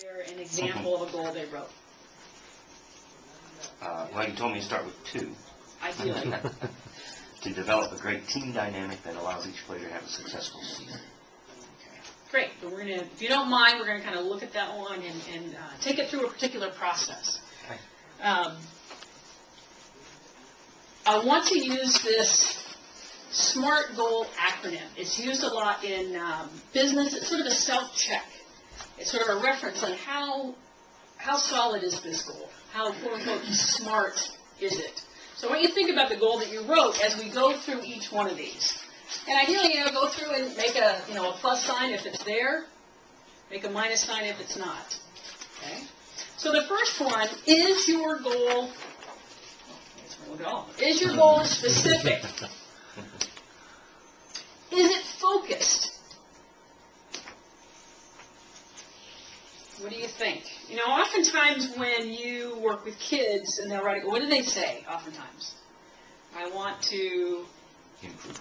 share an example of a goal they wrote? Well, you told me to start with 2. Ideally. To develop a great team dynamic that allows each player to have a successful season. Great. But we're going to, if you don't mind, we're going to kind of look at that one and take it through a particular process. I want to use this SMART goal acronym. It's used a lot in business. It's sort of a self-check. It's sort of a reference on how solid is this goal? How, quote-unquote, smart is it? So I want you to think about the goal that you wrote as we go through each one of these. And ideally, go through and make a, a plus sign if it's there, make a minus sign if it's not. Okay? So the first one, is your goal, is your goal specific? Is it focused? What do you think? Oftentimes when you work with kids and they're writing, what do they say oftentimes? I want to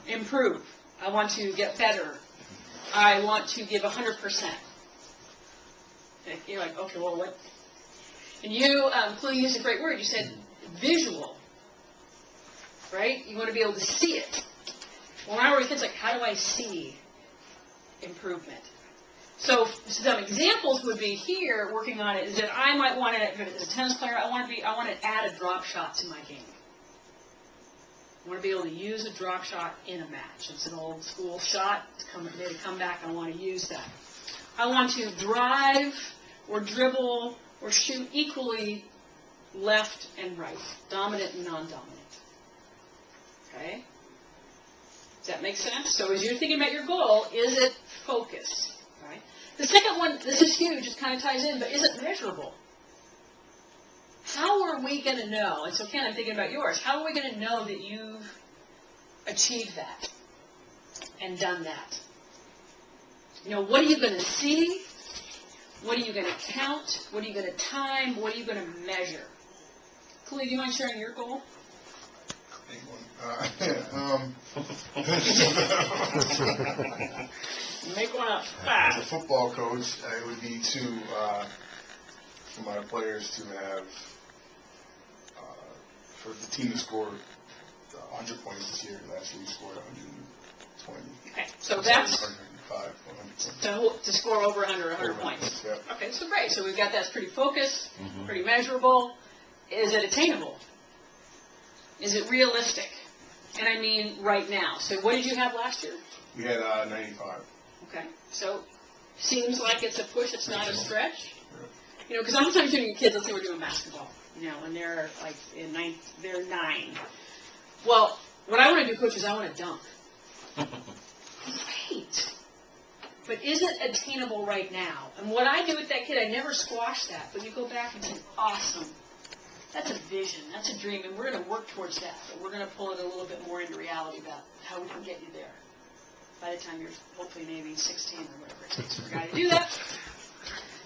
improve. I want to get better. I want to give 100%. You're like, okay, well, what? And you, Chloe used a great word. You said visual, right? You want to be able to see it. Well, when I work with kids, like, how do I see improvement? So some examples would be here, working on it, is that I might want to, as a tennis player, I want to add a drop shot to my game. I want to be able to use a drop shot in a match. It's an old school shot. They come back, I want to use that. I want to drive or dribble or shoot equally left and right, dominant and non-dominant. Okay? Does that make sense? So as you're thinking about your goal, is it focus? Right? The second one, this is huge, it kind of ties in, but is it measurable? How are we going to know? And so, Ken, I'm thinking about yours. How are we going to know that you've achieved that and done that? What are you going to see? What are you going to count? What are you going to time? What are you going to measure? Cooley, do you mind sharing your goal? Make one up fast. As a football coach, it would be for my players to have, for the team to score 100 points this year. Last year we scored 120. Okay, so that's 105, 100 to score over 100 points. Yep. Okay, so great. So we've got that's pretty focused, pretty measurable. Is it attainable? Is it realistic? And I mean right now. So what did you have last year? We had 95. Okay, so seems like it's a push. It's not a stretch. Because sometimes when your kids, let's say we're doing basketball, and they're like they're 9. Well, what I want to do, coach, is I want to dunk. Great. But is it attainable right now? And what I do with that kid, I never squash that, but you go back and say, awesome. That's a vision. That's a dream, and we're going to work towards that. But we're going to pull it a little bit more into reality about how we can get you there. By the time you're hopefully maybe 16 or whatever it takes for a guy to do that.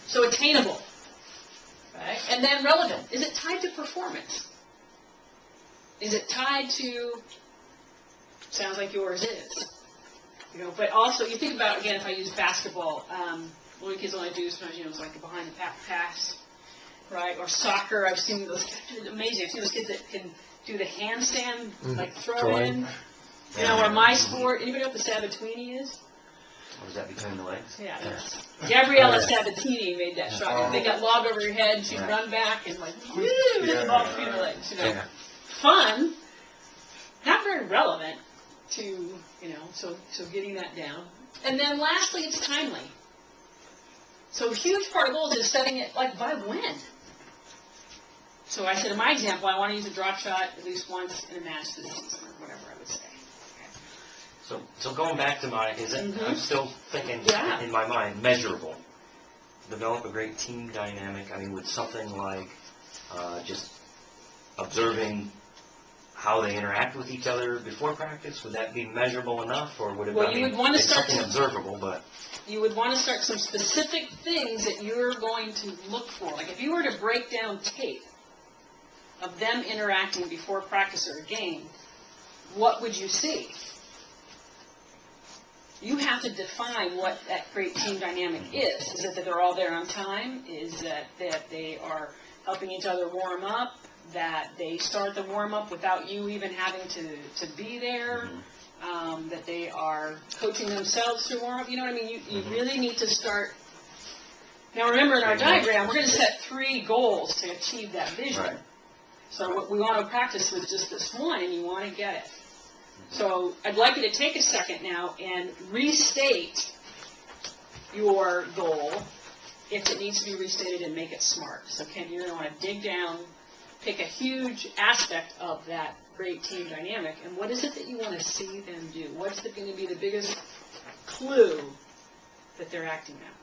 So attainable. Right? And then relevant. Is it tied to performance? Is it tied to, sounds like yours is. But also, you think about, again, if I use basketball, what do kids only do sometimes, it's like a behind the pass, right? Or soccer, I've seen those, it's amazing. I've seen those kids that can do the handstand, like throw in. Or my sport, anybody know what the Sabatini is? Or is that between the legs? Yeah, yes. Gabriella Sabatini made that shot. They got lobbed over your head, she'd run back and like, woo, hit the ball between her legs. Fun, not very relevant to, so getting that down. And then lastly, it's timely. So a huge part of goals is setting it like by when. So I said in my example, I want to use a drop shot at least once in a match this season, or whatever I would say. So going back to I'm still thinking in my mind, measurable. Develop a great team dynamic. I mean, with something like just observing how they interact with each other before practice. Would that be measurable enough, or would it you would want to start something observable? But you would want to start some specific things that you're going to look for. Like if you were to break down tape of them interacting before practice or a game, what would you see? you have to define what that great team dynamic is. Is it that they're all there on time? Is that they are helping each other warm up? That they start the warm up without you even having to be there? That they are coaching themselves through warm up? You know what I mean? You really need to start. Now remember, in our diagram, we're going to set 3 goals to achieve that vision. Right. So what we want to practice with just this one, and you want to get it. So I'd like you to take a second now and restate your goal if it needs to be restated, and make it smart. So Ken, you're going to want to dig down, pick a huge aspect of that great team dynamic, and what is it that you want to see them do? What's going to be the biggest clue that they're acting that way?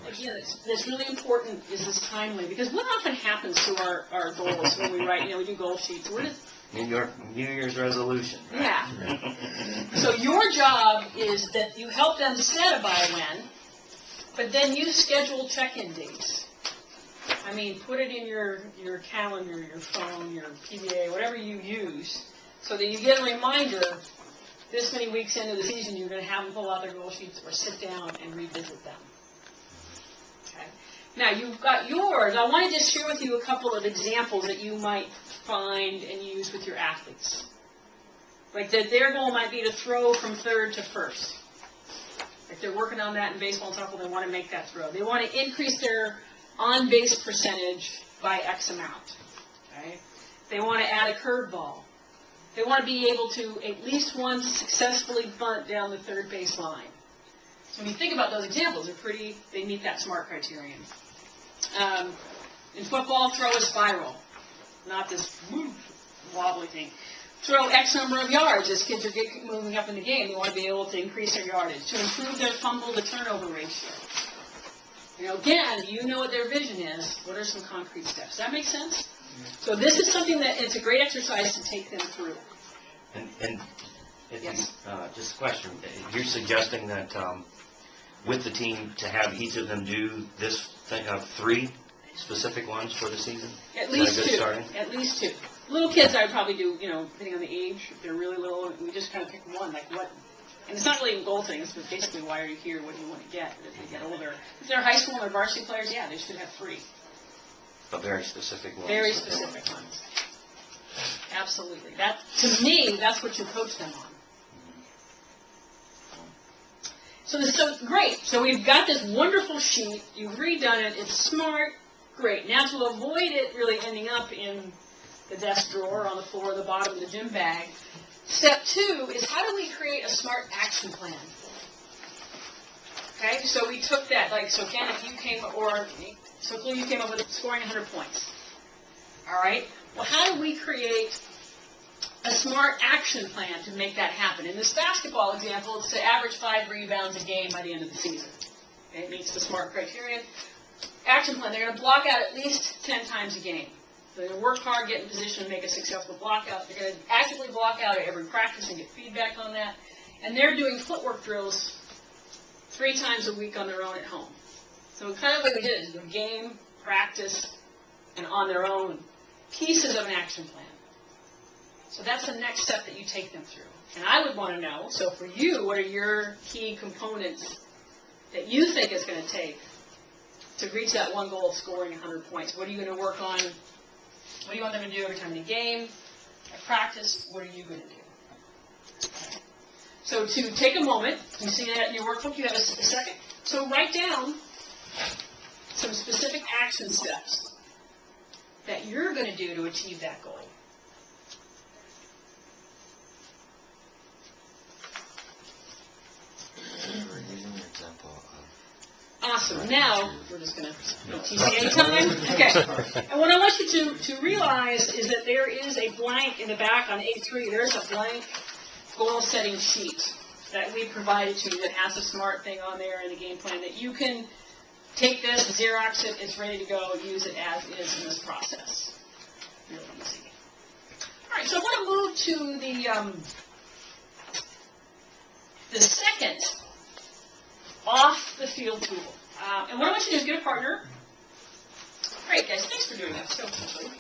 Again, that's really important, is this timely, because what often happens to our goals when we write, we do goal sheets. New Year's resolution. Right? Yeah. So your job is that you help them set a by when, but then you schedule check-in dates. I mean, put it in your calendar, your phone, your PDA, whatever you use, so that you get a reminder this many weeks into the season you're going to have them pull out their goal sheets or sit down and revisit them. Now, you've got yours. I want to just share with you a couple of examples that you might find and use with your athletes. Like that their goal might be to throw from third to first. If they're working on that in baseball and softball, they want to make that throw. They want to increase their on-base percentage by X amount. Okay? They want to add a curveball. They want to be able to at least once successfully bunt down the third base line. So when you think about those examples, they meet that SMART criterion. In football, throw a spiral, not this wobbly thing. Throw X number of yards as kids are moving up in the game. They want to be able to increase their yardage, to improve their fumble to turnover ratio. Again, you know what their vision is. What are some concrete steps? Does that make sense? So this is something that it's a great exercise to take them through. And if Yes. Just a question. You're suggesting that with the team to have each of them do this thing of 3 specific ones for the season? At least 2. Starting? At least 2. Little kids, I would probably do, depending on the age. If they're really little, we just kind of pick one. Like what? And it's not really a goal thing. It's basically why are you here? What do you want to get? But as they get older, if they're high school and they're varsity players, yeah, they should have 3. But very specific ones. Very specific ones. Absolutely. That, to me, that's what you coach them on. So this is so great. So we've got this wonderful sheet. You've redone it. It's smart. Great. Now to avoid it really ending up in the desk drawer, on the floor, the bottom of the gym bag, step 2 is how do we create a SMART action plan? Okay, so we took that, so Ken, if you came, you came up with scoring 100 points. All right? Well, how do we create a SMART action plan to make that happen? In this basketball example, it's to average 5 rebounds a game by the end of the season. Okay, it meets the SMART criterion. Action plan, they're going to block out at least 10 times a game. They're going to work hard, get in position, and make a successful block out. They're going to actively block out at every practice and get feedback on that. And they're doing footwork drills 3 times a week on their own at home. So kind of what we did is a game, practice, and on their own pieces of an action plan. So that's the next step that you take them through. And I would want to know, so for you, what are your key components that you think it's going to take to reach that one goal of scoring 100 points? What are you going to work on? What do you want them to do every time in a game? At practice, what are you going to do? So to take a moment, you see that in your workbook, you have a second. So write down some specific action steps that you're going to do to achieve that goal. Awesome. Now, we're just going to TCA time. Okay. And what I want you to realize is that there is a blank in the back on A3. There's a blank goal-setting sheet that we provided to you that has a SMART thing on there and a game plan that you can take this, Xerox it, it's ready to go, use it as is in this process. Really easy. All right, so I want to move to the second off-the-field tool. And what I want you to do is get a partner. Great, guys. Thanks for doing that so quickly.